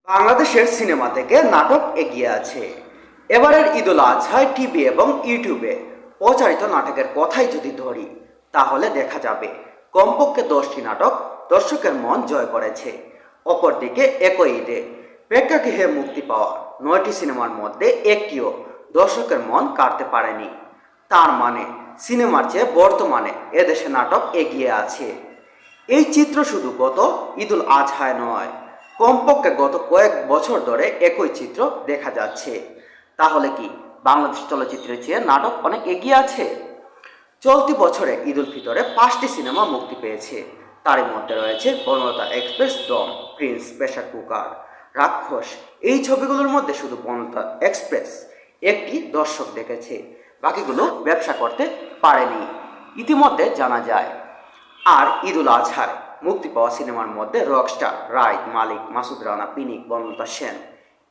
বাংলাদেশের সিনেমা থেকে নাটক এগিয়ে আছে। এবারের ঈদুল আজহায় টিভি এবং ইউটিউবে প্রচারিত নাটকের কথাই যদি ধরি, তাহলে দেখা যাবে কমপক্ষে 10টি নাটক দর্শকের মন জয় করেছে। অপরদিকে একই ঈদে প্রেক্ষাগৃহে মুক্তি পাওয়া 9টি সিনেমার মধ্যে একটিও দর্শকের মন কাড়তে পারেনি। তার মানে সিনেমার চেয়ে বর্তমানে এদেশে নাটক এগিয়ে আছে। এই চিত্র শুধু গত ঈদুল আজহায় নয়, কমপক্ষে গত কয়েক বছর ধরে একই চিত্র দেখা যাচ্ছে। তাহলে কি বাংলাদেশ চলচ্চিত্রের চেয়ে নাটক অনেক এগিয়ে আছে? চলতি বছরে ঈদুল ফিতরে 5টি সিনেমা মুক্তি পেয়েছে। তারই মধ্যে রয়েছে বনলতা এক্সপ্রেস, দম, প্রিন্স, প্রেসার কুকার, রাক্ষস। এই ছবিগুলোর মধ্যে শুধু বনলতা এক্সপ্রেস একটি দর্শক দেখেছে, বাকিগুলো ব্যবসা করতে পারেনি ইতিমধ্যে জানা যায়। আর ঈদুল আজহায় মুক্তি পাওয়া সিনেমার মধ্যে রকস্টার, রাইত, মালিক, মাসুদ রানা, পিনিক, বনলতা সেন।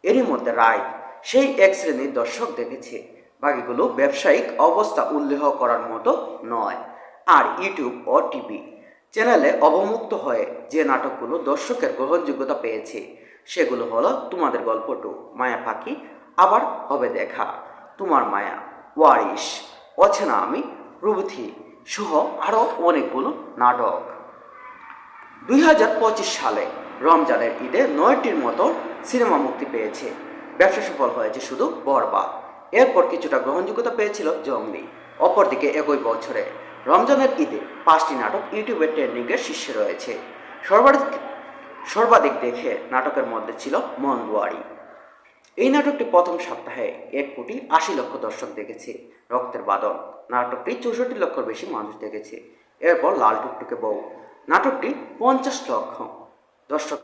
এরই মধ্যে রাইত সেই এক শ্রেণীর দর্শক দেখেছে, বাকিগুলো ব্যবসায়িক অবস্থা উল্লেখ করার মতো নয়। আর ইউটিউব ও টিভি চ্যানেলে অবমুক্ত হয়ে যে নাটকগুলো দর্শকের গ্রহণযোগ্যতা পেয়েছে, সেগুলো হলো তোমাদের গল্প 2, মায়া পাখি, আবার হবে দেখা, তোমার মায়া, ওয়ারিশ, অচেনা আমি, প্রভৃতি সহ আরও অনেকগুলো নাটক। 2025 সালে রমজানের ঈদে 9টির মতো সিনেমা মুক্তি পেয়েছে। ব্যবসা সফল হয়েছে শুধু বরবাদ। এরপর কিছুটা গ্রহণযোগ্যতা পেয়েছিল জঙ্গলি। অপরদিকে একই বছরে রমজানের ঈদে 5টি নাটক ইউটিউবের ট্রেন্ডিংয়ের শীর্ষে রয়েছে। সর্বাধিক দেখে নাটকের মধ্যে ছিল মন্দুয়ারি। এই নাটকটি প্রথম সপ্তাহে 1,80,00,000 দর্শক দেখেছে। রক্তের বাদল নাটকটি 64 লক্ষর বেশি মানুষ দেখেছে। এরপর লাল টুকটুকে বউ নাটকটি 50 লক্ষ দর্শক